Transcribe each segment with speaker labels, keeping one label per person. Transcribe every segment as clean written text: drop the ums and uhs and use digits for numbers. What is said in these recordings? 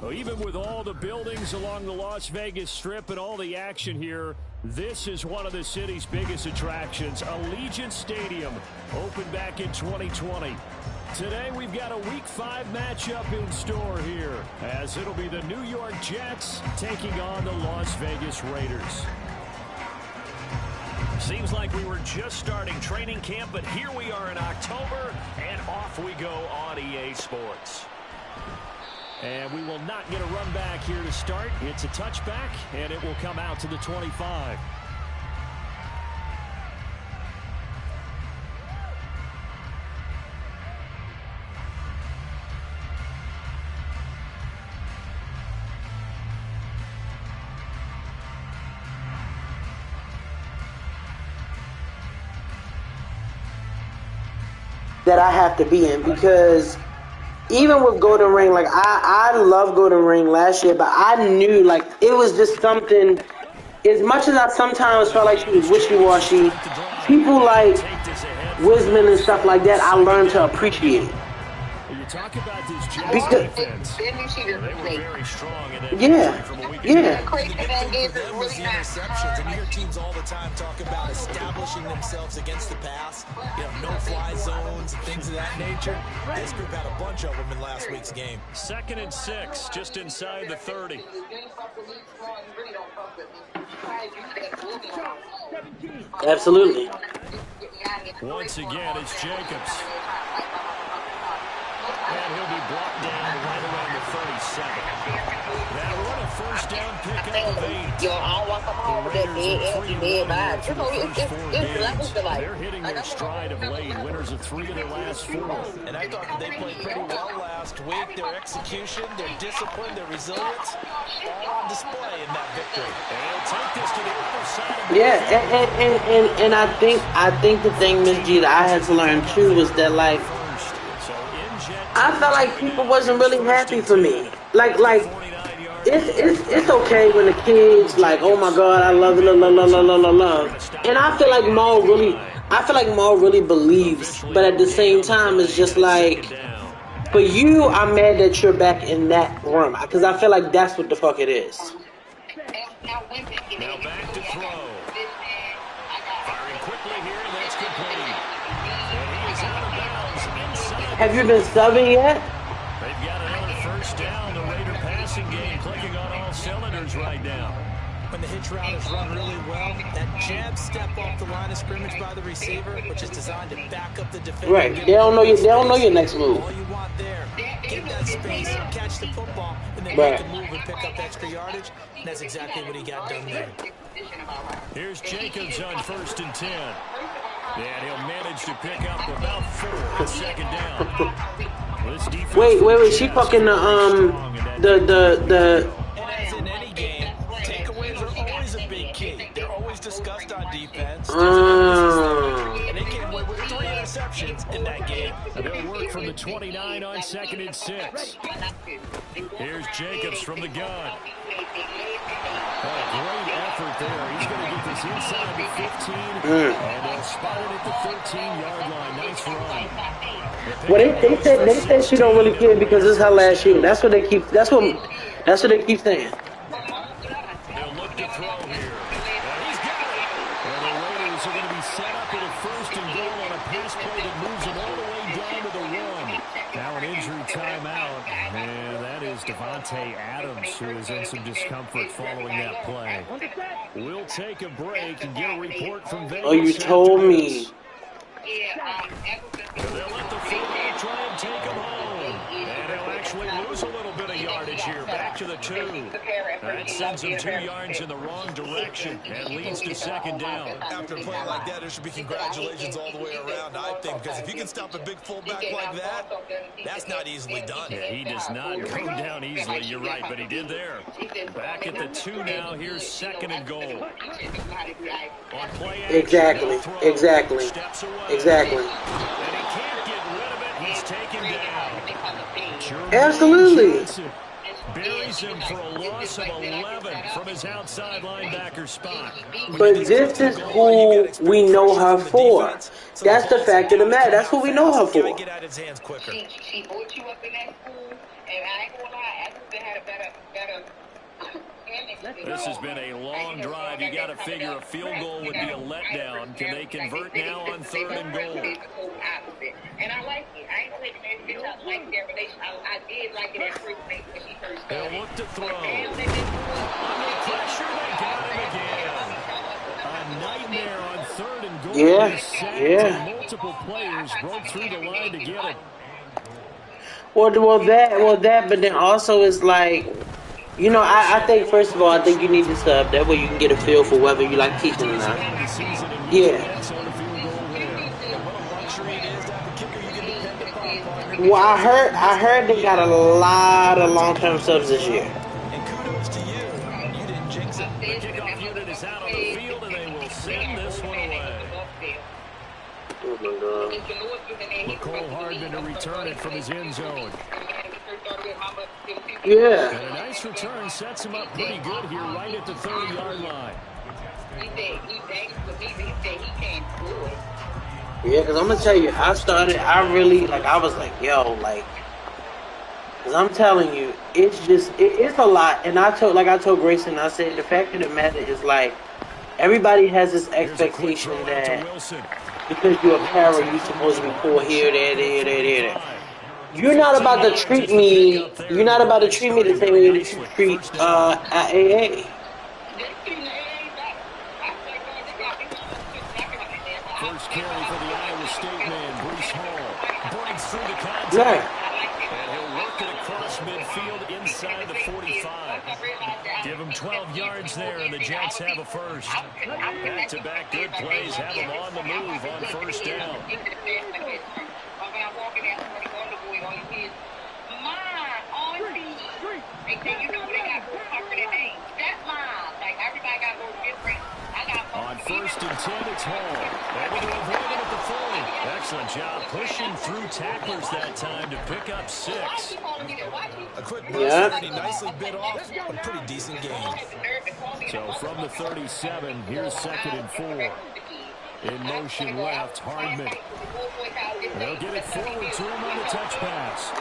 Speaker 1: Well, even with all the buildings along the Las Vegas Strip and all the action here, this is one of the city's biggest attractions. Allegiant Stadium opened back in 2020. Today we've got a Week 5 matchup in store here, as it'll be the New York Jets taking on the Las Vegas Raiders.
Speaker 2: Seems like we were just starting training camp, but here we are in October, and off we go on EA Sports.
Speaker 1: And we will not get a run back here to start. It's a touchback, and it will come out to the 25.
Speaker 3: That I have to be in, because even with Golden Ring, like I love Golden Ring last year, but I knew like it was just something. As much as I sometimes felt like she was wishy-washy, people like Wisman and stuff like that, I learned to appreciate.
Speaker 1: You talk about this Jets defense. They were very strong in that from a week ago.
Speaker 3: Yeah.
Speaker 4: Crazy thing is really not interceptions, and you hear teams all the time talk about establishing themselves against the pass. You know, no-fly zones and things of that nature. This group had a bunch of them in last week's game.
Speaker 1: 2nd and 6, just inside the 30.
Speaker 3: Absolutely.
Speaker 1: Once again, it's Jacobs. And he'll be brought down right around the 37. Now, what a first down pickup of 8.
Speaker 5: Yo, I don't want to come home with that dead bad.
Speaker 1: They're hitting their stride of late. Winners of 3 of their last 4.
Speaker 4: And I thought that they played pretty well last week. Their execution, their discipline, their resilience, all on display in that victory.
Speaker 1: They'll take this to the other side.
Speaker 3: Yeah, and I think the thing, Miss G, that I had to learn too was that like I felt like people wasn't really happy for me. Like it's okay when the kids like, oh my God, I love it, love. And I feel like Maul really believes, but at the same time, it's just like, for you, I'm mad that you're back in that room, because I feel like that's what the fuck it is.
Speaker 1: Now back to throw. Firing quickly here, and that's complete. And he is out of bounds inside.
Speaker 3: Have you been subbing yet?
Speaker 1: They've got another first down. The Raider passing game clicking on all cylinders right now.
Speaker 4: When the hitch route is run really well, that jab step off the line of scrimmage by the receiver, which is designed to back up the defender.
Speaker 3: Right. They don't know your next move.
Speaker 4: All you want there, get that space, catch the football, and then make a move and pick up extra yardage. And that's exactly what he got done there.
Speaker 1: Here's Jacobs on 1st and 10. And he'll manage to pick up about 4 on 2nd down.
Speaker 3: Wait. She fucking the
Speaker 4: And as in any game, takeaways are always a big key. They're always discussed on defense. And they came away with 3 interceptions in that game.
Speaker 1: They'll work from the 29 on 2nd and 6. Here's Jacobs from the gun. Great effort there. He's going to get this inside the 15, and they'll spot it at the 13-yard line. Nice run.
Speaker 3: Well, they said she don't really care because it's her last year. That's what they keep. That's what they keep saying.
Speaker 1: They'll look to throw here. And he's got it. And the Raiders are going to be set up at a 1st and goal on a pass play that moves them all the way down to the 1. Now an injury timeout, and that is Devontae Adams, who is in some discomfort following that play. We'll take a break and get a report from Vegas.
Speaker 3: Oh, you told me.
Speaker 1: They'll let the fullback try and take him home. And they'll actually lose a little bit of yardage here. Back to the 2. That sends them 2 yards in the wrong direction and leads to 2nd down.
Speaker 4: After a play like that, there should be congratulations all the way around, I think, because if you can stop a big fullback like that, that's not easily done.
Speaker 1: Yeah, he does not come down easily, you're right, but he did there. Back at the 2 now, here's 2nd and goal. On play action,
Speaker 3: Exactly.
Speaker 1: steps away.
Speaker 3: Exactly.
Speaker 1: And he can't get rid of it, he's taken down.
Speaker 3: Absolutely.
Speaker 1: Buries him for a loss of 11 from his outside linebacker spot.
Speaker 3: But this is who we know her for. That's the fact of the matter. That's who we know her for.
Speaker 4: Get out his hands quicker.
Speaker 5: She brought you up in that school,
Speaker 2: This has been a long drive. You got to figure a field goal would be a letdown. Can they convert now on 3rd and goal?
Speaker 5: And I like it. I ain't taking it up like their relation. I did like it at first when she first started.
Speaker 2: They'll look to throw. Under pressure, they got him again. A nightmare on 3rd and goal.
Speaker 3: Yeah.
Speaker 2: Multiple players broke through the line to get him.
Speaker 3: Well, that, but then also it's like, you know, I think, first of all, I think you need to sub. That way you can get a feel for whether you like teaching or not. Yeah. Well, I heard they got a lot of long-term subs this year.
Speaker 4: And kudos to you. You didn't jinx it.
Speaker 2: The kickoff unit is out on the field, and they will send this one away.
Speaker 3: Oh, my God.
Speaker 2: McCole Hardman to return it from his end zone.
Speaker 3: Yeah.
Speaker 2: And a nice return sets him up pretty good here right at the 30-yard line.
Speaker 3: Yeah, because I'm going to tell you, I was like, yo, like, because I'm telling you, it's just, it's a lot. And I told Grayson, I said, the fact of the matter is, like, everybody has this expectation that because you're a para, you're supposed to be poor here, there. You're not about to treat me the same way that you treat AA.
Speaker 2: First carry for the Iowa State man, Breece Hall. Breaks through the contact.
Speaker 3: Yeah.
Speaker 2: And he'll work it across midfield inside the 45. Give him 12 yards there, and the Jets have a first. Back-to-back good plays have them on the move on first down. On first and 10, it's Hall. Able to avoid him at the 40. Excellent job pushing through tacklers that time to pick up 6.
Speaker 4: A quick burst that he nicely bit off, but a pretty decent game.
Speaker 2: So from the 37, here's 2nd and 4. In motion left, Hardman. They'll get it forward to him on the touch pass.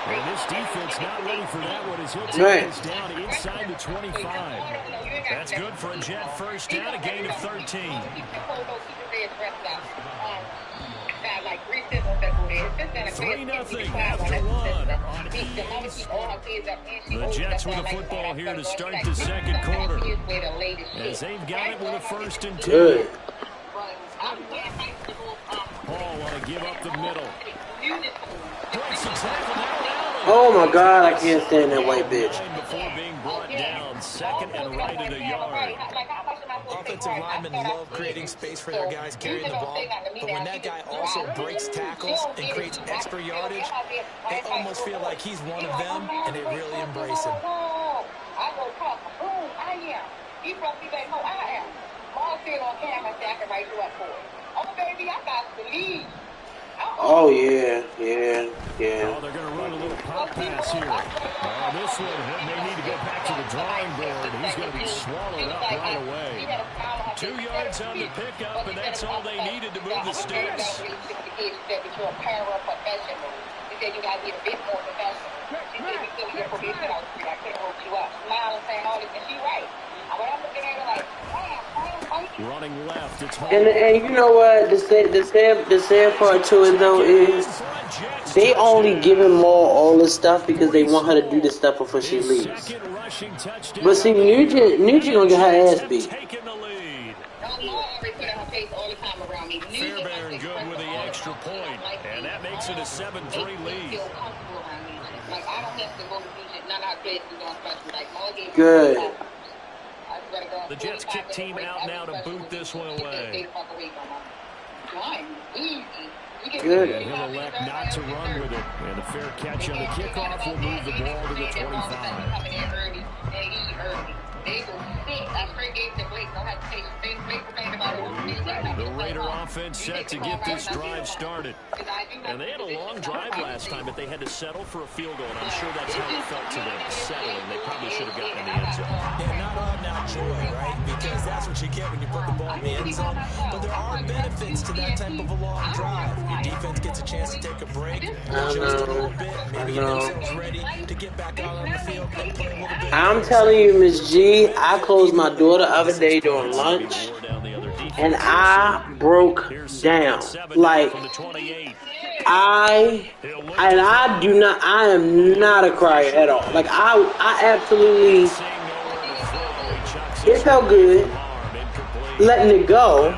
Speaker 2: And this defense not ready for that one as he'll take this down inside the 25. That's good for a Jet first down, a gain of 13. 3-0 after one on East. The Jets with the football here to start the second quarter. As they've got it with a 1st and 10.
Speaker 3: Good.
Speaker 2: Paul want to give up the middle. Breaks the tackle now.
Speaker 3: Oh my God, I can't stand that white bitch.
Speaker 2: Before being brought down, 2nd and right at a yard.
Speaker 4: Offensive linemen love creating space for their guys carrying the ball, but when that guy also breaks tackles and creates extra yardage, they almost feel like he's one of them, and they really embrace him.
Speaker 3: Oh, yeah.
Speaker 2: Oh, they're going to run a little pop pass here. This one may need to go back to the drawing board. He's going to be swallowed up right away. 2 yards on the pickup, and that's all they needed to move the sticks. Running left, it's home.
Speaker 3: And you know what? The sad part to it though is they only give him all this stuff because they want her to do this stuff before she leaves. But see, Nugent gonna get her ass beat.
Speaker 2: Fairbairn good with the extra point, and that makes it a 7-3 lead.
Speaker 3: Good.
Speaker 2: The Jets kick team out now to boot this one away.
Speaker 3: Good.
Speaker 2: And he'll elect not to run with it. And a fair catch on the kickoff will move the ball to the 25. The Raider offense set to get this drive started. And they had a long drive last time, but they had to settle for a field goal. And I'm sure that's how it felt to them, settling. They probably should have gotten in the end zone.
Speaker 4: Yeah, not on now, enjoy, right? Because that's what you get when you put the ball in the end zone. But there are benefits to that type of a long drive. Your defense gets a chance to take a break, adjust a little bit, maybe get themselves ready to get back out on the field and play a little bit.
Speaker 3: I'm telling you, Miss G, I closed my door the other day during lunch, and I broke down. Like, I am not a crier at all. Like, I absolutely, it felt good letting it go,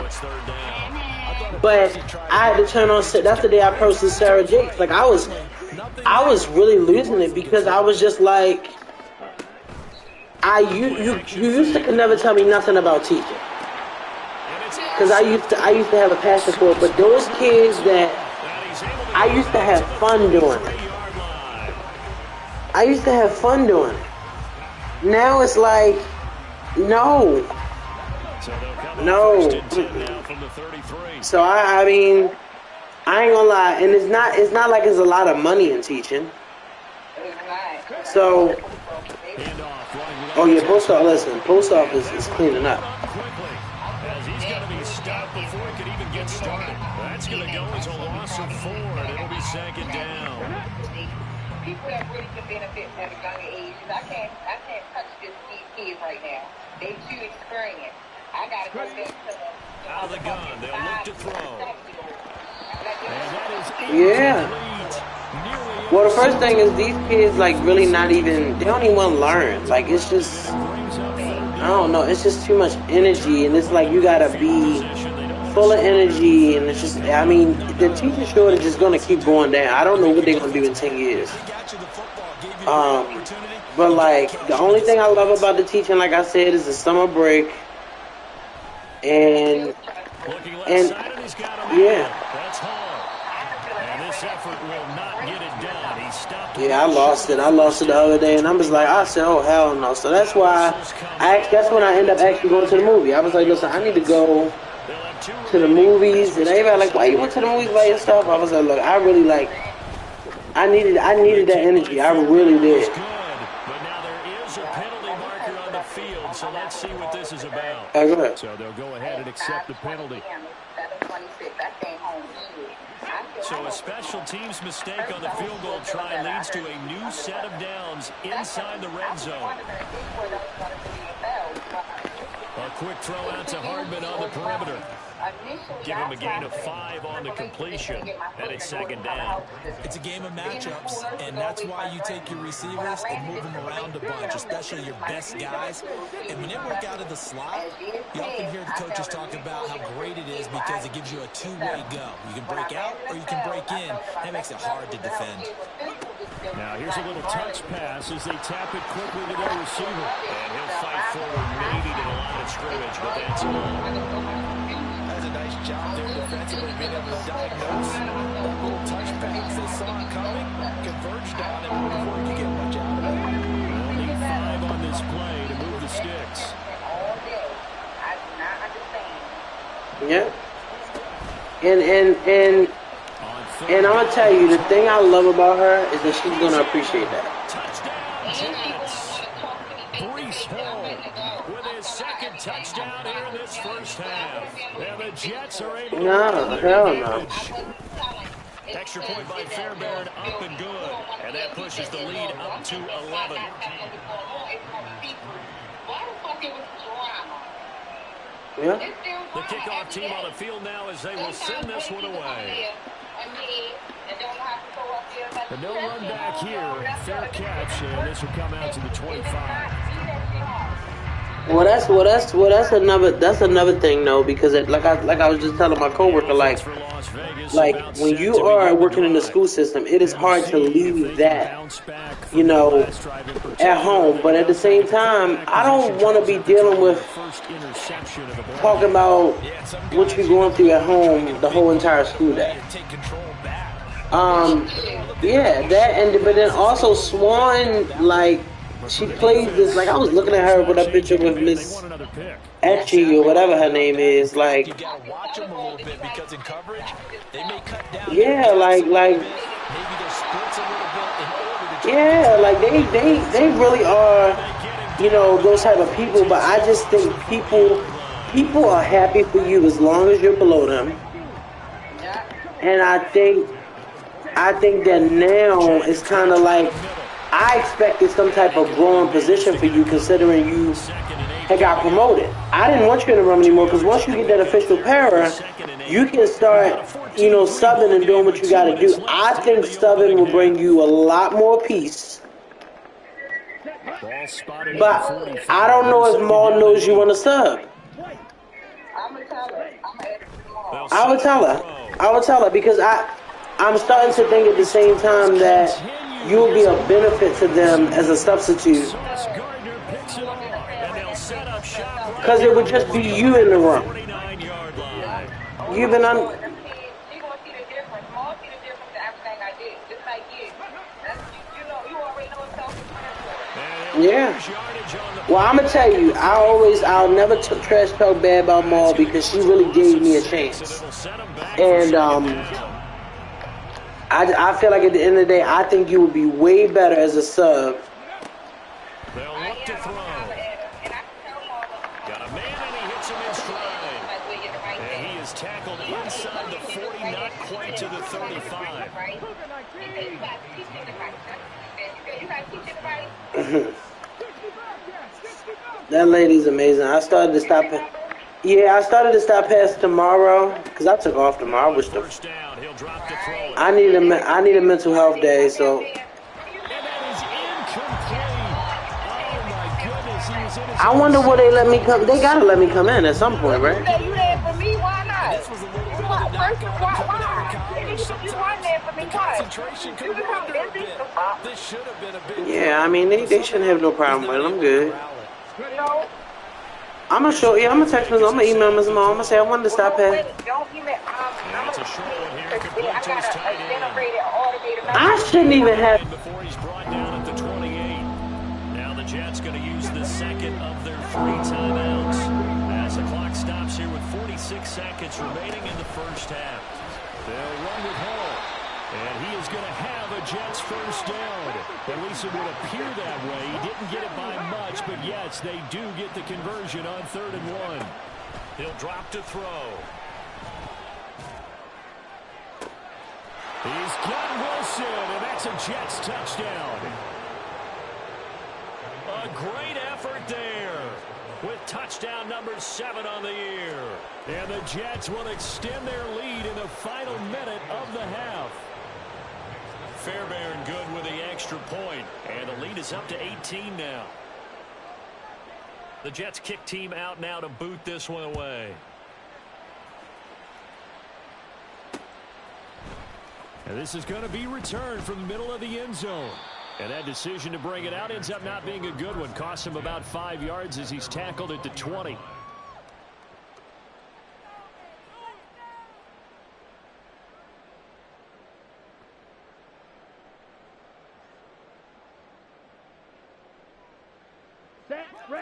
Speaker 3: but I had to turn on, that's the day I posted Sarah Jakes. Like, I was really losing it because I was just like, you used to never tell me nothing about teaching, because I used to have a passion for it. But those kids that I used to have fun doing it. I used to have fun doing it. Now it's like, no. So I mean, I ain't gonna lie, and it's not like it's a lot of money in teaching. So, oh yeah, post office is cleaning up.
Speaker 2: As he's going to be stopped before he can even get started. That's going to go as a loss of 4, and it'll be second down.
Speaker 5: People that really can benefit at a younger age. I can't touch these kids right now. They too experienced. I gotta go back to the
Speaker 2: out of the gun. They'll look to throw. And that is
Speaker 3: Yeah. Well, the first thing is these kids like really not even. They don't even want to learn. Like it's just. I don't know. It's just too much energy, and it's like you gotta be full of energy, and it's just. I mean, the teacher shortage is gonna keep going down. I don't know what they're gonna do in 10 years. But like the only thing I love about the teaching, like I said, is the summer break, and yeah. Yeah, I lost it. I lost it the other day, and I was like, I said, oh hell no. So that's why that's when I end up actually going to the movie. I was like, listen, I need to go to the movies, and everybody like, why you went to the movies by yourself? I was like, look, I really like, I needed that energy. I really did.
Speaker 2: But now there is a penalty marker on the field, so let's see what this is about.
Speaker 3: Go ahead.
Speaker 2: So they'll go ahead and accept the penalty. So a special teams mistake on the field goal try leads to a new set of downs inside the red zone. A quick throw out to Hardman on the perimeter. Give him a gain of 5 on the completion, and it's second down.
Speaker 4: It's a game of matchups, and that's why you take your receivers and move them around a bunch, especially your best guys. And when they work out of the slot, you often hear the coaches talk about how great it is because it gives you a two-way go. You can break out or you can break in. That makes it hard to defend.
Speaker 2: Now here's a little touch pass as they tap it quickly to their receiver. And he'll fight forward maybe to the line of scrimmage, but that's all.
Speaker 4: That's a nice job there defensively, being able to diagnose that little touch pass. They saw it coming, converged on it before he could get much out of it.
Speaker 2: They'll need 5 on this play to move the sticks.
Speaker 3: Yeah. And I'm gonna tell you, the thing I love about her is that she's gonna appreciate that.
Speaker 2: Touchdown, Jets. Breece Hall with his second touchdown here in this first half. And the Jets are able to
Speaker 3: hell no.
Speaker 2: Extra point by Fairbairn, up and good. And that pushes the lead up to 11.
Speaker 3: Yeah.
Speaker 2: The kickoff team on the field now as they will send this one away. And no run back here. Fair catch, and this will come out to the 25.
Speaker 3: Well, that's another thing though, because like I was just telling my coworker, like when you are working in the school system, it is hard to leave that, you know, at home. But at the same time, I don't want to be dealing with talking about what you're going through at home the whole entire school day. Yeah, but then also Swan, like, she plays this, like, I was looking at her with a picture with Miss Etchie or whatever her name is, like,
Speaker 4: You gotta watch them a little bit because in coverage, they may cut down.
Speaker 3: yeah, like,
Speaker 4: maybe their splits a little bit in order to
Speaker 3: yeah, like, they really are, those type of people. But I just think people are happy for you as long as you're below them. And I think that now it's kind of like I expected some type of growing position for you, considering you had got promoted. I didn't want you in the room anymore because once you get that official para, you can start, subbing and doing what you got to do. I think subbing will bring you a lot more peace. But I don't know if Maul knows you want to sub. I would tell her because I'm starting to think at the same time that you'll be a benefit to them as a substitute. Because it would just be you in the room. You've been on. Yeah. Well, I'm gonna tell you, I'll never trash talk bad about Maul because she really gave me a chance. And I feel like at the end of the day, I think you would be way better as a sub.
Speaker 2: They'll look to throw. Got a man and he hits him in stride. And he is tackled inside the 40, not quite to the 35.
Speaker 3: That lady's amazing. I started to stop past tomorrow because I took off tomorrow. I need a mental health day, so I wonder will they let me come. They gotta let me come in at some point, right?
Speaker 5: You there for me? Why not? You weren't there for me. Why?
Speaker 3: Yeah, I mean they shouldn't have no problem with it. I'm good.
Speaker 5: No.
Speaker 3: I'm gonna show. Yeah, I'm gonna text him. I'm gonna email Ms. Mom. I'm gonna say I wanted to stop past. I shouldn't even have.
Speaker 2: Before he's brought down at the 28. Now the Jets going to use the second of their 3 timeouts as the clock stops here with 46 seconds remaining in the first half. They'll run with Hall, and he is going to have a Jets first down. At least it would appear that way. He didn't get it by much, but yes, they do get the conversion on 3rd and 1. He'll drop to throw. He's got Wilson, and that's a Jets touchdown. A great effort there with touchdown number 7 on the year. And the Jets will extend their lead in the final minute of the half. Fairbairn good with the extra point, and the lead is up to 18 now. The Jets kick team out now to boot this one away. And this is going to be returned from the middle of the end zone. And that decision to bring it out ends up not being a good one. Costs him about 5 yards as he's tackled at the 20.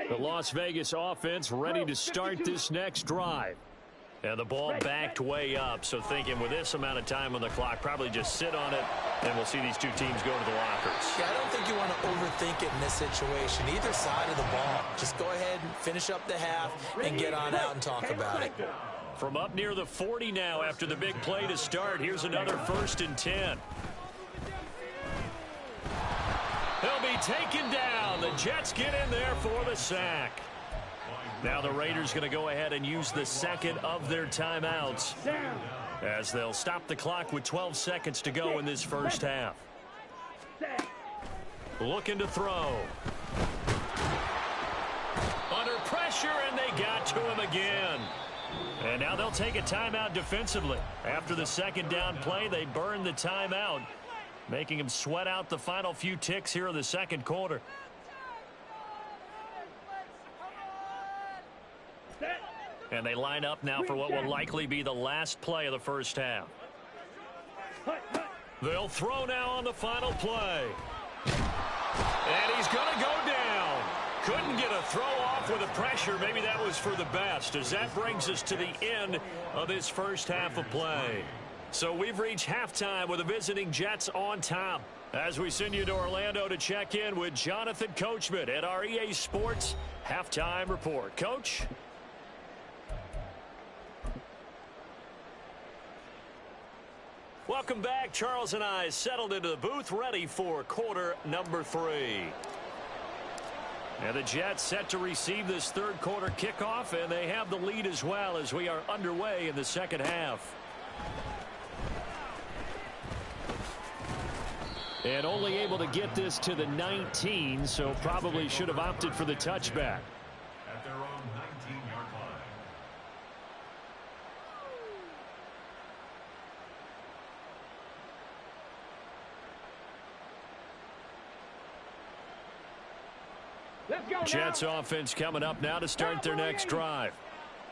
Speaker 2: The Las Vegas offense ready to start this next drive. And the ball backed way up, so thinking with this amount of time on the clock, probably just sit on it, and we'll see these two teams go to the lockers.
Speaker 4: Yeah, I don't think you want to overthink it in this situation. Either side of the ball. Just go ahead and finish up the half and get on out and talk about it.
Speaker 2: From up near the 40 now after the big play to start, here's another 1st and 10. He'll be taken down. The Jets get in there for the sack. Now the Raiders going to go ahead and use the second of their timeouts as they'll stop the clock with 12 seconds to go in this first half. Looking to throw. Under pressure, and they got to him again. And now they'll take a timeout defensively. After the second down play, they burn the timeout, making him sweat out the final few ticks here in the second quarter. And they line up now for what will likely be the last play of the first half. They'll throw now on the final play. And he's going to go down. Couldn't get a throw off with the pressure. Maybe that was for the best, as that brings us to the end of this first half of play. So we've reached halftime with the visiting Jets on top. As we send you to Orlando to check in with Jonathan Coachman at our EA Sports Halftime Report. Coach? Welcome back. Charles and I settled into the booth, ready for quarter number 3. And the Jets set to receive this third quarter kickoff, and they have the lead as well as we are underway in the second half. And only able to get this to the 19, so probably should have opted for the touchback.
Speaker 1: At their own 19-yard line.
Speaker 2: Jets offense coming up now to start their next drive.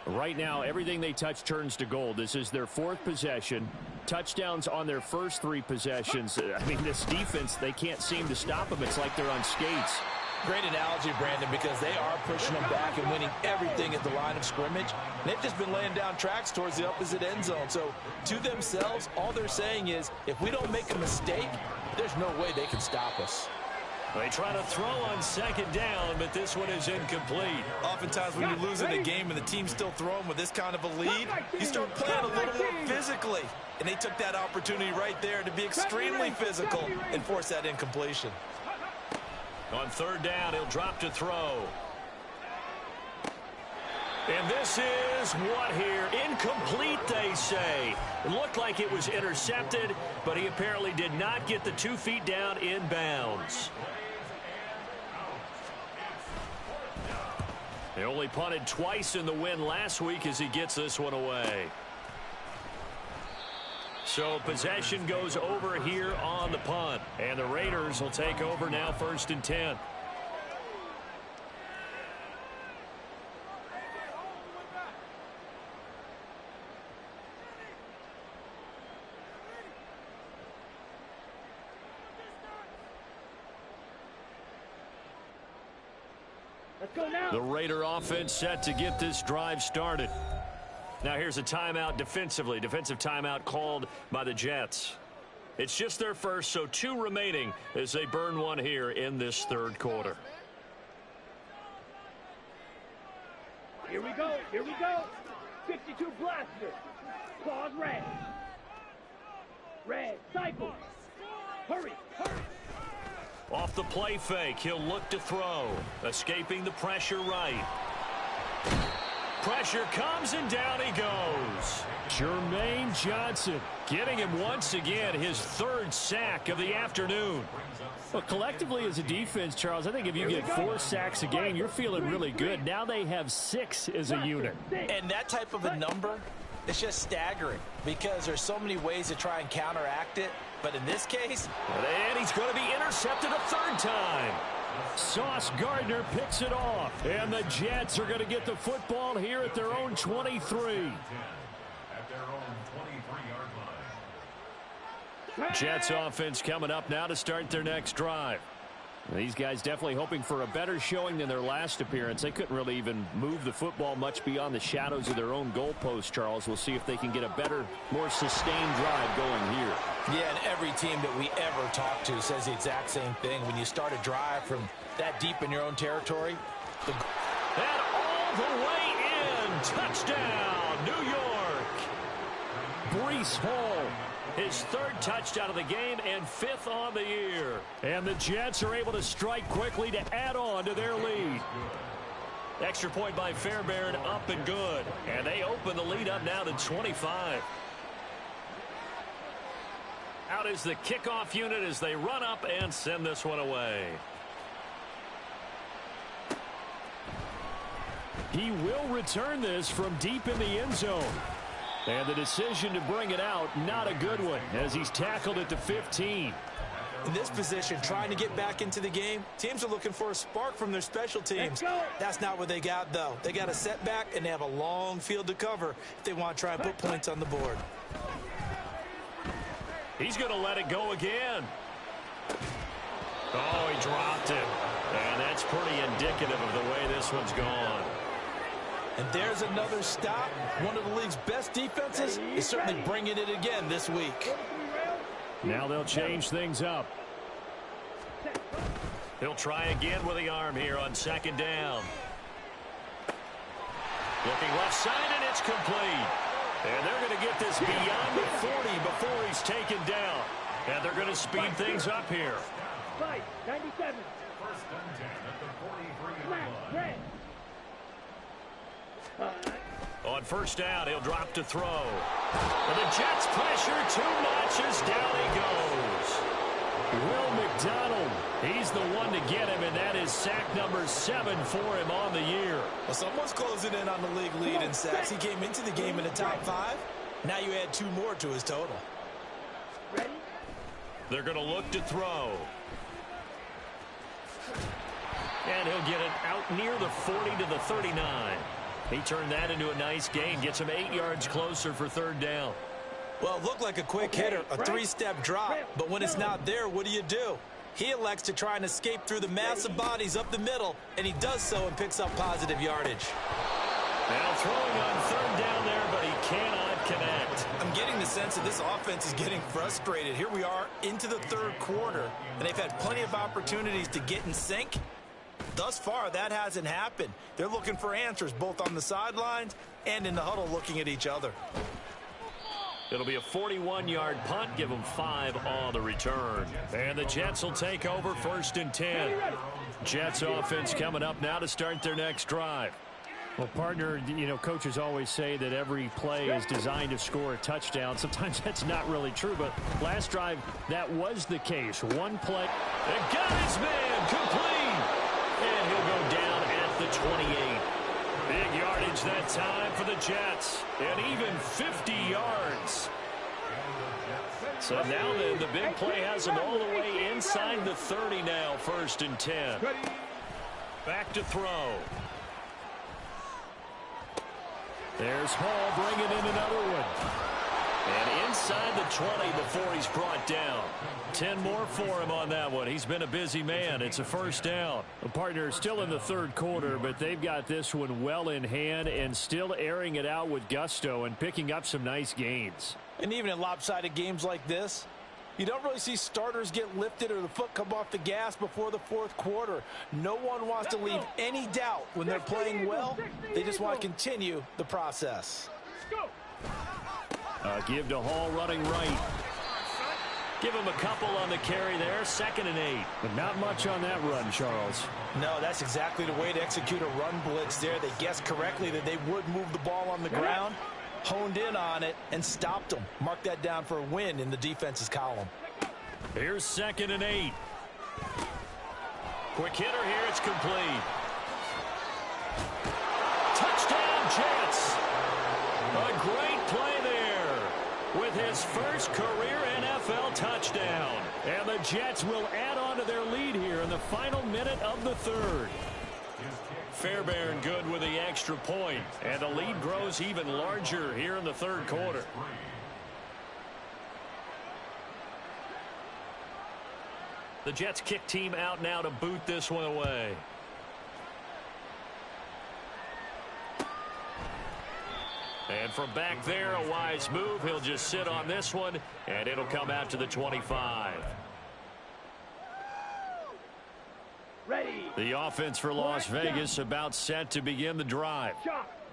Speaker 2: Right now, everything they touch turns to gold. This is their 4th possession. Touchdowns on their first 3 possessions. I mean, this defense, they can't seem to stop them. It's like they're on skates.
Speaker 4: Great analogy, Brandon, because they are pushing them back and winning everything at the line of scrimmage. They've just been laying down tracks towards the opposite end zone. So, to themselves, all they're saying is, if we don't make a mistake, there's no way they can stop us.
Speaker 2: They try to throw on second down, but this one is incomplete.
Speaker 4: Oftentimes when you're losing a game and the team's still throwing with this kind of a lead, you start playing a little more physically. And they took that opportunity right there to be extremely physical and force that incompletion.
Speaker 2: On third down, he'll drop to throw. And this is what here? Incomplete, they say. It looked like it was intercepted, but he apparently did not get the 2 feet down in bounds. They only punted twice in the win last week as he gets this one away. So possession goes over here on the punt. And the Raiders will take over now, 1st and 10. The Raider offense set to get this drive started. Now here's a timeout defensively. Defensive timeout called by the Jets. It's just their first, so 2 remaining as they burn one here in this third quarter.
Speaker 6: Here we go. Here we go. 52 blaster. Claws red. Red. Cycle. Hurry. Hurry.
Speaker 2: Off the play fake, he'll look to throw. Escaping the pressure right. Pressure comes and down he goes. Jermaine Johnson getting him once again his 3rd sack of the afternoon. Well, collectively as a defense, Charles, I think if you get 4 sacks a game, you're feeling really good. Now they have 6 as a unit.
Speaker 4: And that type of a number, it's just staggering because there's so many ways to try and counteract it. But in this case,
Speaker 2: and he's going to be intercepted a 3rd time. Sauce Gardner picks it off. And the Jets are going to get the football here at their own 23.
Speaker 1: At their own 23-yard line.
Speaker 2: Jets offense coming up now to start their next drive. These guys definitely hoping for a better showing than their last appearance. They couldn't really even move the football much beyond the shadows of their own goalpost, Charles. We'll see if they can get a better, more sustained drive going here.
Speaker 4: Yeah, and every team that we ever talk to says the exact same thing. When you start a drive from that deep in your own territory.
Speaker 2: And all the way in. Touchdown, New York. Breece Hall. His 3rd touchdown of the game and 5th on the year. And the Jets are able to strike quickly to add on to their lead. Extra point by Fairbairn, up and good. And they open the lead up now to 25. Out is the kickoff unit as they run up and send this one away. He will return this from deep in the end zone. And the decision to bring it out, not a good one, as he's tackled at the 15.
Speaker 4: In this position, trying to get back into the game, teams are looking for a spark from their special teams. That's not what they got, though. They got a setback, and they have a long field to cover if they want to try and put points on the board.
Speaker 2: He's going to let it go again. Oh, he dropped it. And that's pretty indicative of the way this one's gone.
Speaker 4: And there's another stop. One of the league's best defenses is certainly bringing it again this week.
Speaker 2: Now they'll change things up.
Speaker 1: He'll try again with the arm here on second down. Looking left side, and it's complete. And they're going to get this beyond the 40 before he's taken down. And they're going to speed things up here.
Speaker 6: 97.
Speaker 1: On first down, he'll drop to throw. And the Jets pressure too much as down he goes. Will McDonald, he's the one to get him, and that is sack number 7 for him on the year.
Speaker 4: Well, someone's closing in on the league lead in sacks. He came into the game in the top 5. Now you add 2 more to his total.
Speaker 1: They're going to look to throw. And he'll get it out near the 40 to the 39. He turned that into a nice gain. Gets him 8 yards closer for third down.
Speaker 4: Well, it looked like a quick hitter, a 3-step drop. But when it's not there, what do? He elects to try and escape through the massive bodies up the middle, and he does so and picks up positive yardage.
Speaker 1: Now throwing on third down there, but he cannot connect.
Speaker 4: I'm getting the sense that this offense is getting frustrated. Here we are into the third quarter, and they've had plenty of opportunities to get in sync. Thus far, that hasn't happened. They're looking for answers both on the sidelines and in the huddle looking at each other.
Speaker 1: It'll be a 41-yard punt. Give them 5 on the return. And the Jets will take over first and 10. Jets offense coming up now to start their next drive.
Speaker 2: Well, partner, coaches always say that every play is designed to score a touchdown. Sometimes that's not really true, but last drive, that was the case. One play.
Speaker 1: And got his man complete. And he'll go down at the 28. Big yardage that time for the Jets. And even 50 yards. So now then, the big play has them all the way inside the 30 now, first and 10. Back to throw.
Speaker 2: There's Hall bringing in another one.
Speaker 1: And inside the 20 before he's brought down. 10 more for him on that one. He's been a busy man. It's a first down.
Speaker 2: The partner is still in the third quarter, but they've got this one well in hand and still airing it out with gusto and picking up some nice gains.
Speaker 4: And even in lopsided games like this, you don't really see starters get lifted or the foot come off the gas before the fourth quarter. No one wants to leave any doubt when they're playing well. They just want to continue the process.
Speaker 2: Give to Hall running right.
Speaker 1: Give him a couple on the carry there. 2nd and 8.
Speaker 2: But not much on that run, Charles.
Speaker 4: No, that's exactly the way to execute a run blitz there. They guessed correctly that they would move the ball on the ground, honed in on it, and stopped them. Mark that down for a win in the defense's column.
Speaker 1: Here's 2nd and 8. Quick hitter here. It's complete. Touchdown, Jets. A great play there with his first career NFL touchdown. And the Jets will add on to their lead here in the final minute of the third. Fairbairn good with the extra point. And the lead grows even larger here in the third quarter. The Jets kick team out now to boot this one away. And from back there, a wise move. He'll just sit on this one, and it'll come out to the 25.
Speaker 6: Ready.
Speaker 1: The offense for Las Vegas about set to begin the drive.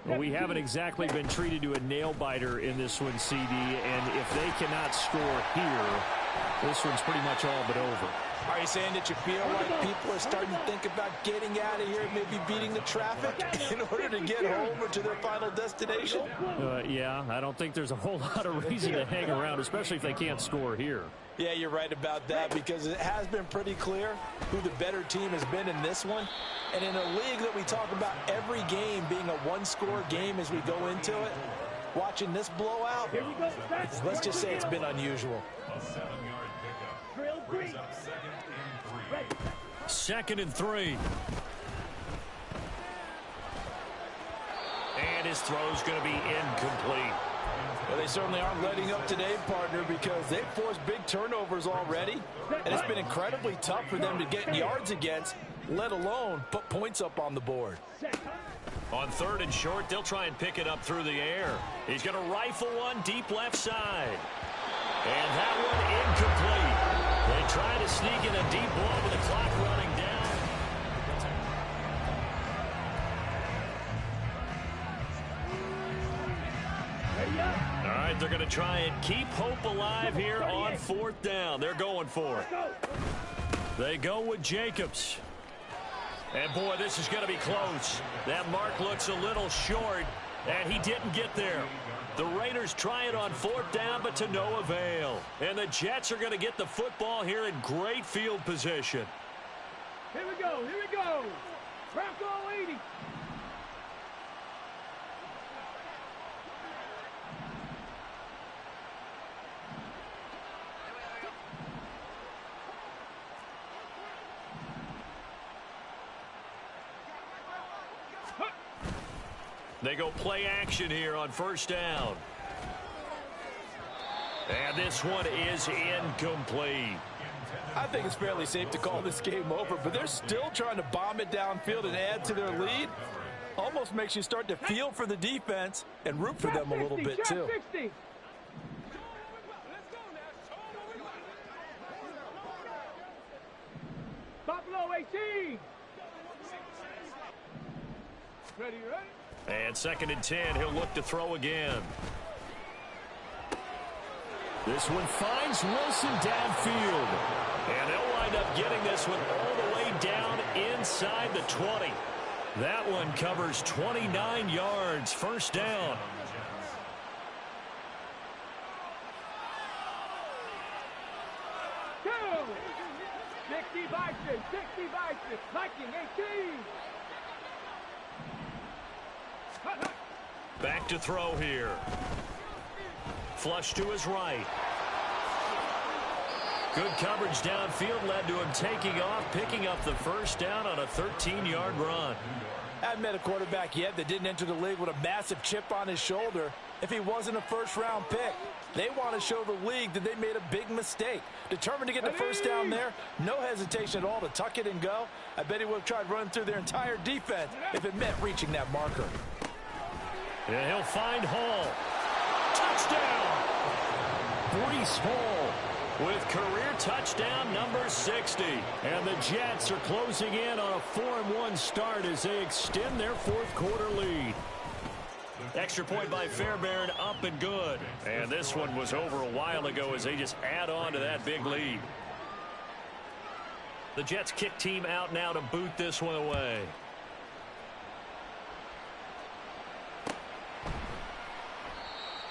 Speaker 2: Well, we haven't exactly been treated to a nail-biter in this one, CD, and if they cannot score here, this one's pretty much all but over.
Speaker 4: Are you saying that you feel like people are starting to think about getting out of here, maybe beating the traffic in order to get home or to their final destination?
Speaker 2: Yeah, I don't think there's a whole lot of reason to hang around, especially if they can't score here.
Speaker 4: Yeah, you're right about that because it has been pretty clear who the better team has been in this one. And in a league that we talk about every game being a one-score game as we go into it, watching this blowout, let's just say it's been unusual.
Speaker 1: 2nd and 3. And his throw's going to be incomplete.
Speaker 4: Well, they certainly aren't letting up today, partner, because they've forced big turnovers already. And it's been incredibly tough for them to get yards against, let alone put points up on the board.
Speaker 1: On 3rd and short, they'll try and pick it up through the air. He's going to rifle one deep left side. And that one incomplete. They try to sneak in a deep ball with the clock running down. All right, they're going to try and keep hope alive here on 4th down. They're going for it. They go with Jacobs. And, boy, this is going to be close. That mark looks a little short, and he didn't get there. The Raiders try it on 4th down, but to no avail. And the Jets are going to get the football here in great field position.
Speaker 6: Here we go, here we go. Bronco 80.
Speaker 1: They go play action here on 1st down. And this one is incomplete.
Speaker 4: I think it's fairly safe to call this game over, but they're still trying to bomb it downfield and add to their lead. Almost makes you start to feel for the defense and root for them a little bit, too.
Speaker 6: Buffalo 18. Ready, ready?
Speaker 1: And 2nd and 10, he'll look to throw again. This one finds Wilson downfield. And they'll wind up getting this one all the way down inside the 20. That one covers 29 yards, 1st down.
Speaker 6: Two. 60 Vikings, 60 Vikings, Viking 18.
Speaker 1: Back to throw here. Flush to his right. Good coverage downfield led to him taking off, picking up the 1st down on a 13-yard run.
Speaker 4: I haven't met a quarterback yet that didn't enter the league with a massive chip on his shoulder if he wasn't a 1st-round pick. They want to show the league that they made a big mistake. Determined to get the 1st down there, no hesitation at all to tuck it and go. I bet he would have tried running through their entire defense if it meant reaching that marker.
Speaker 1: And he'll find Hall. Touchdown! Breece Hall with career touchdown number 60. And the Jets are closing in on a 4-1 start as they extend their 4th quarter lead. Extra point by Fairbairn, up and good. And this one was over a while ago as they just add on to that big lead. The Jets kick team out now to boot this one away.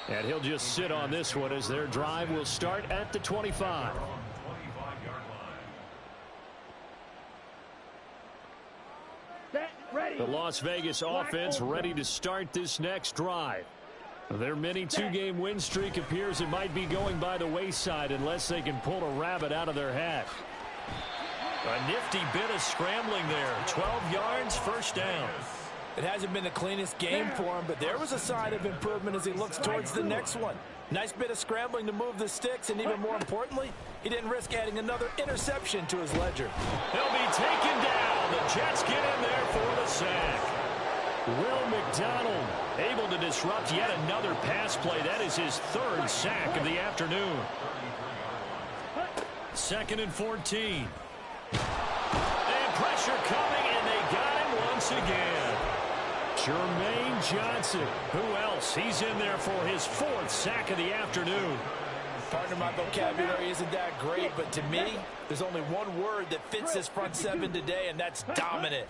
Speaker 1: And he'll just sit on this one as their drive will start at the 25. The Las Vegas offense ready to start this next drive. Their mini 2-game win streak appears it might be going by the wayside unless they can pull a rabbit out of their hat. A nifty bit of scrambling there. 12 yards, 1st down.
Speaker 4: It hasn't been the cleanest game for him, but there was a sign of improvement as he looks towards the next one. Nice bit of scrambling to move the sticks, and even more importantly, he didn't risk adding another interception to his ledger.
Speaker 1: He'll be taken down. The Jets get in there for the sack. Will McDonald able to disrupt yet another pass play. That is his 3rd sack of the afternoon. 2nd and 14. And pressure coming, and they got him once again. Jermaine Johnson. Who else? He's in there for his 4th sack of the afternoon.
Speaker 4: Partner, my vocabulary isn't that great, but to me, there's only one word that fits this front 7 today, and that's dominant.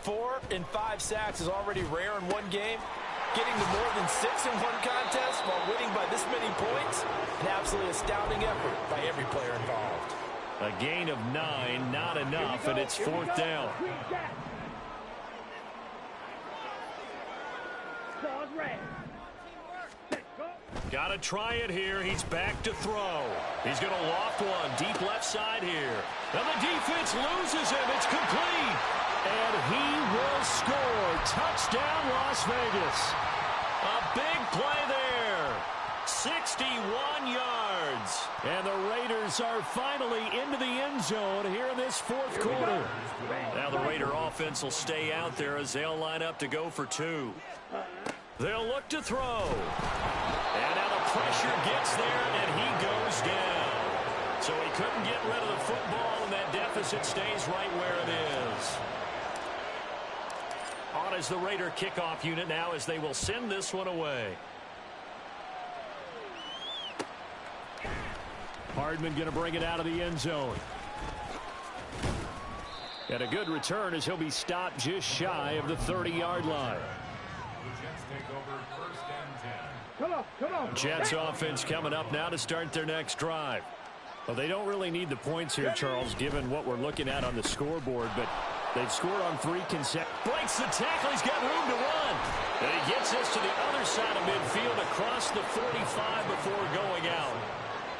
Speaker 4: 4 and 5 sacks is already rare in one game. Getting to more than 6 in one contest while winning by this many points, an absolutely astounding effort by every player involved.
Speaker 1: A gain of 9, not enough, and it's 4th down. Got to try it here. He's back to throw. He's going to loft one deep left side here. And the defense loses him. It's complete. And he will score. Touchdown, Las Vegas. A big play there. 61 yards. And the Raiders are finally into the end zone here in this 4th quarter. Now the Raider offense will stay out there as they'll line up to go for 2. They'll look to throw. And now the pressure gets there, and he goes down. So he couldn't get rid of the football, and that deficit stays right where it is. On is the Raider kickoff unit now as they will send this one away. Hardman going to bring it out of the end zone. And a good return as he'll be stopped just shy of the 30-yard line.
Speaker 6: Come on.
Speaker 1: Jets offense coming up now to start their next drive. Well, they don't really need the points here, Charles, given what we're looking at on the scoreboard, but they've scored on 3 consecutive. Breaks the tackle. He's got room to run. And he gets this to the other side of midfield across the 45 before going out.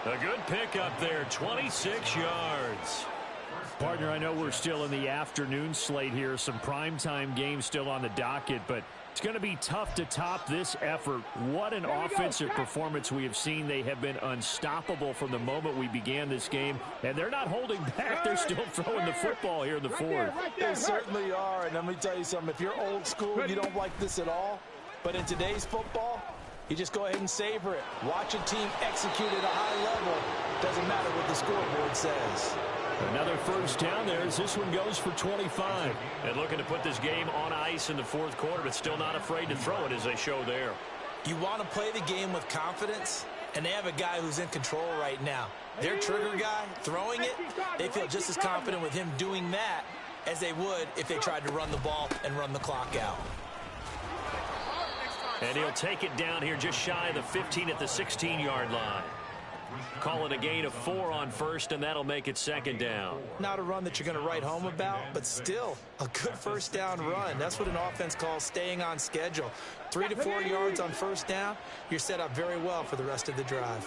Speaker 1: A good pickup there, 26 yards. Partner, I know we're still in the afternoon slate here. Some primetime games still on the docket, but it's going to be tough to top this effort. What an offensive performance we have seen. They have been unstoppable from the moment we began this game, and they're not holding back. They're still throwing the football here in the fourth.
Speaker 4: They certainly are, and let me tell you something. If you're old school, you don't like this at all, but in today's football, you just go ahead and savor it. Watch a team execute at a high level. Doesn't matter what the scoreboard says.
Speaker 1: Another first down there as this one goes for 25. And looking to put this game on ice in the fourth quarter, but still not afraid to throw it as they show there.
Speaker 4: You want to play the game with confidence, and they have a guy who's in control right now. Their trigger guy throwing it, they feel just as confident with him doing that as they would if they tried to run the ball and run the clock out.
Speaker 1: And he'll take it down here just shy of the 15 at the 16-yard line. Call it a gain of 4 on first, and that'll make it second down.
Speaker 4: Not a run that you're going to write home about, but still a good first down run. That's what an offense calls staying on schedule. 3 to 4 yards on first down, you're set up very well for the rest of the drive.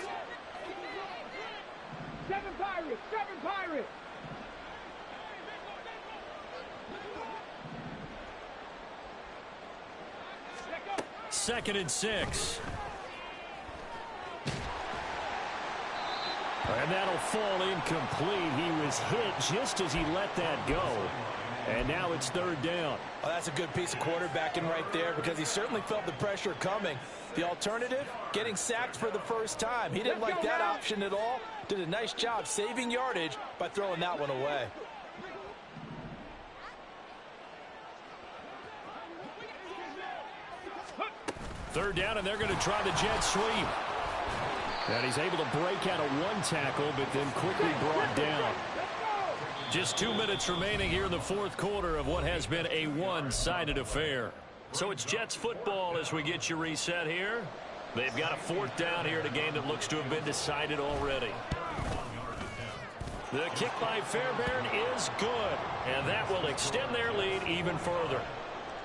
Speaker 6: 7 Pirates!
Speaker 1: Second and 6. And that'll fall incomplete. He was hit just as he let that go. And now it's third down.
Speaker 4: Well, that's a good piece of quarterbacking right there because he certainly felt the pressure coming. The alternative, getting sacked for the first time. He didn't like that option at all. Did a nice job saving yardage by throwing that one away.
Speaker 1: Third down, and they're going to try the jet sweep. And he's able to break out of 1 tackle, but then quickly brought down. Just 2 minutes remaining here in the fourth quarter of what has been a one-sided affair. So it's Jets football as we get you reset here. They've got a 4th down here in a game that looks to have been decided already. The kick by Fairbairn is good, and that will extend their lead even further.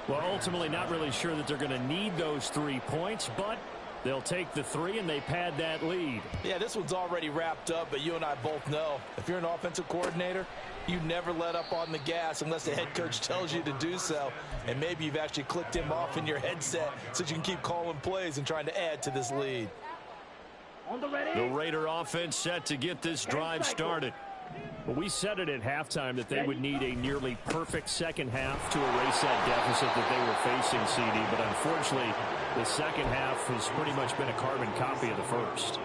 Speaker 1: Well, ultimately not really sure that they're going to need those 3 points, but they'll take the 3 and they pad that lead.
Speaker 4: Yeah, this one's already wrapped up, but you and I both know if you're an offensive coordinator, you never let up on the gas unless the head coach tells you to do so. And maybe you've actually clicked him off in your headset so you can keep calling plays and trying to add to this lead.
Speaker 1: The Raider offense set to get this drive started. Well, we said it at halftime that they would need a nearly perfect second half to erase that deficit that they were facing, CD. But unfortunately, the second half has pretty much been a carbon copy of the first.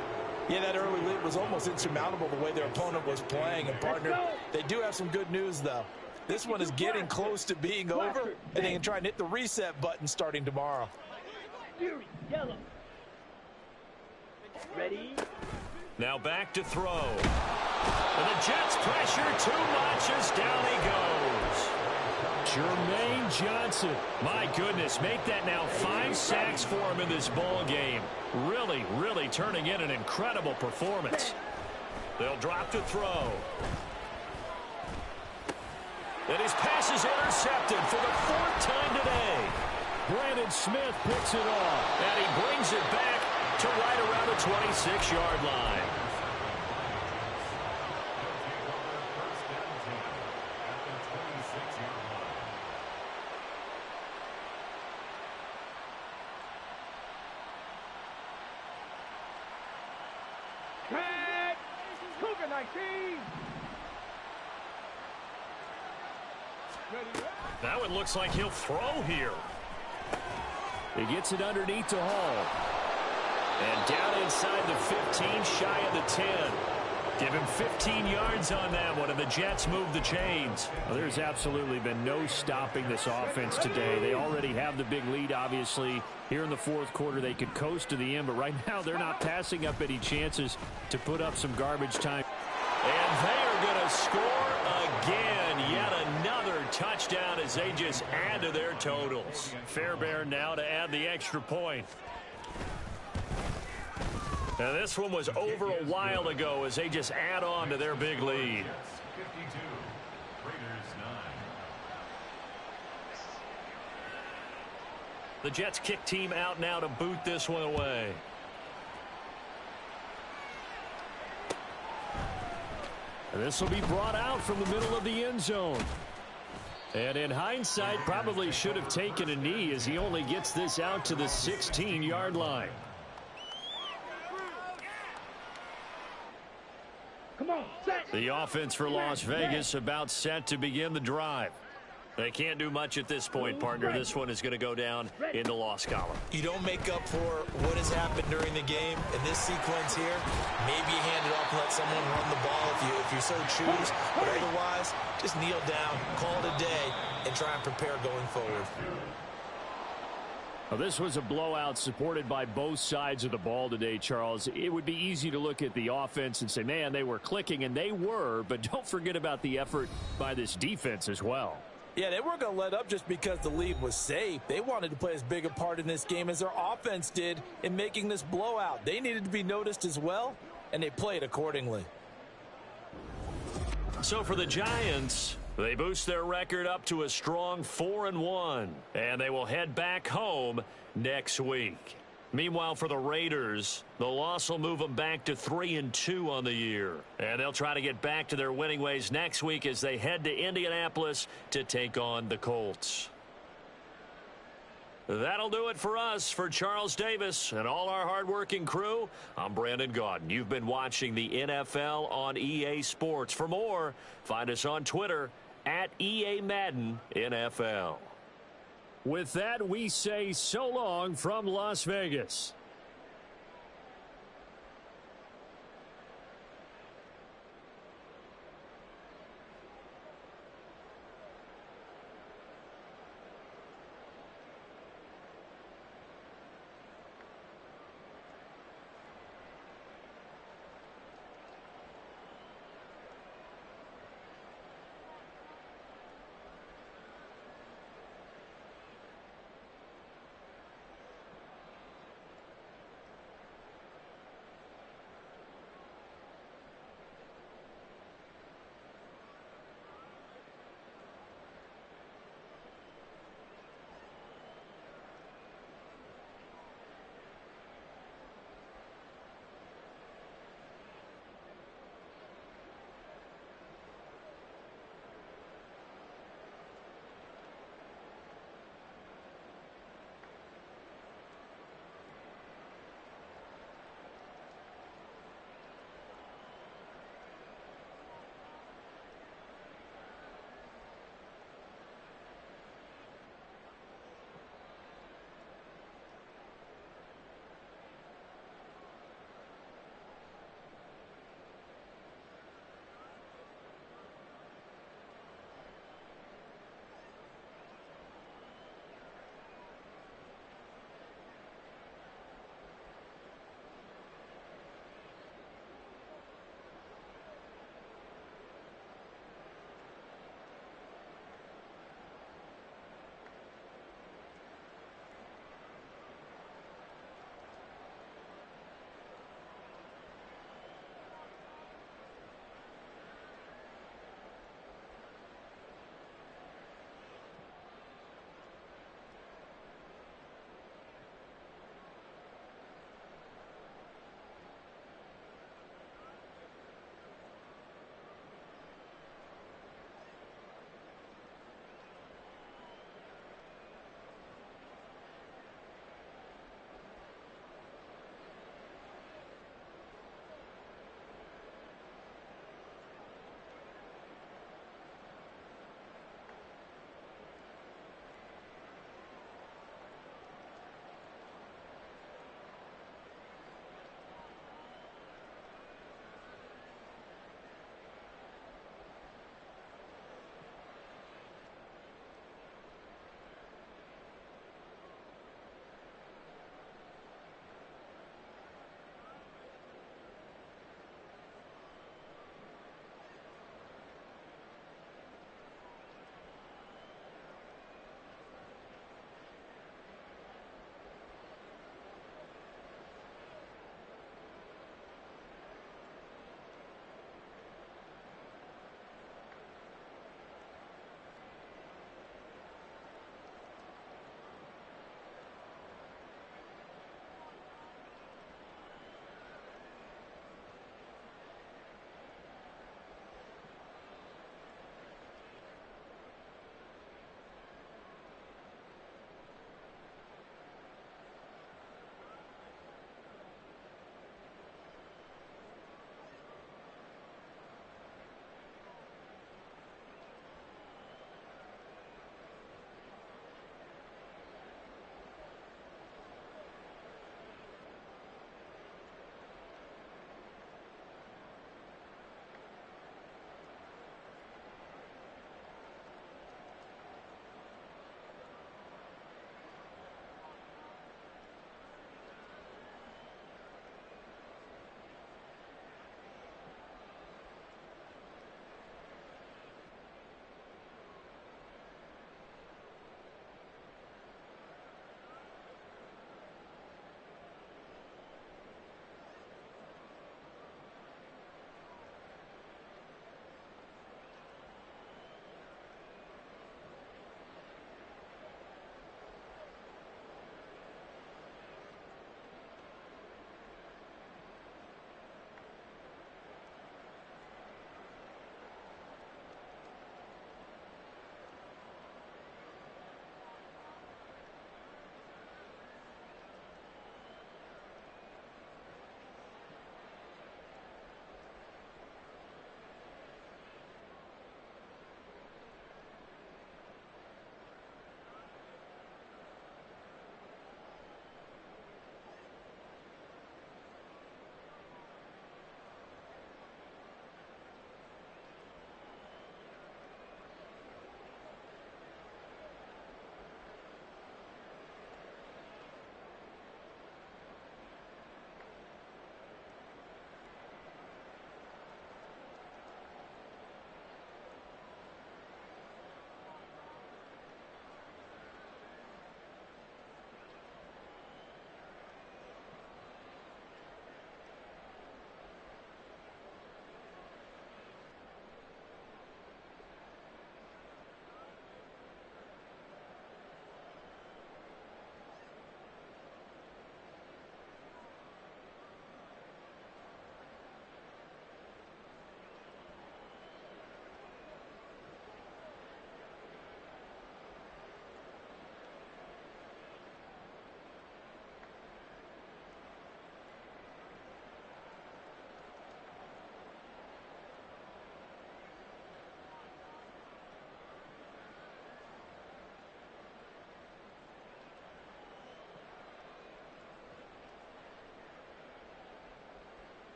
Speaker 4: Yeah, that early lead was almost insurmountable the way their opponent was playing. And, partner, they do have some good news, though. This one is getting close to being over, and they can try and hit the reset button starting tomorrow.
Speaker 6: Fury, yellow. Ready?
Speaker 1: Now back to throw. And the Jets pressure too much as down he goes. Jermaine Johnson. My goodness, make that now 5 sacks for him in this ball game. Really, really turning in an incredible performance. They'll drop to throw. And his pass is intercepted for the 4th time today. Brandon Smith picks it off. And he brings it back to right around the 26-yard line.
Speaker 6: Cougar 19.
Speaker 1: That one looks like he'll throw here. He gets it underneath to Hall. And down inside the 15, shy of the 10.
Speaker 2: Give him 15 yards on that one, and the Jets move the chains.
Speaker 1: Well, there's absolutely been no stopping this offense today. They already have the big lead, obviously. Here in the fourth quarter, they could coast to the end, but right now they're not passing up any chances to put up some garbage time.
Speaker 2: And they are going to score again. Yet another touchdown as they just add to their totals. Fairbairn now to add the extra point. Now this one was over a while ago as they just add on to their big lead. The Jets kick team out now to boot this one away.
Speaker 1: And this will be brought out from the middle of the end zone. And in hindsight, probably should have taken a knee as he only gets this out to the 16-yard line.
Speaker 6: Come on, set.
Speaker 2: The offense for Las Vegas about set to begin the drive. They can't do much at this point, partner. This one is going to go down in the loss column.
Speaker 4: You don't make up for what has happened during the game in this sequence here. Maybe you hand it off and let someone run the ball if you so choose. But otherwise, just kneel down, call it a day, and try and prepare going forward.
Speaker 1: Well, this was a blowout supported by both sides of the ball today, Charles. It would be easy to look at the offense and say, man, they were clicking, and they were, but don't forget about the effort by this defense as well.
Speaker 7: Yeah, they weren't going to let up just because the lead was safe. They wanted to play as big a part in this game as their offense did in making this blowout. They needed to be noticed as well, and they played accordingly.
Speaker 2: So for the Giants, they boost their record up to a strong 4-1, and they will head back home next week. Meanwhile, for the Raiders, the loss will move them back to 3-2 on the year. And they'll try to get back to their winning ways next week as they head to Indianapolis to take on the Colts. That'll do it for us. For Charles Davis and all our hardworking crew, I'm Brandon Gaudin. You've been watching the NFL on EA Sports. For more, find us on Twitter at EA Madden NFL.
Speaker 1: With that, we say so long from Las Vegas.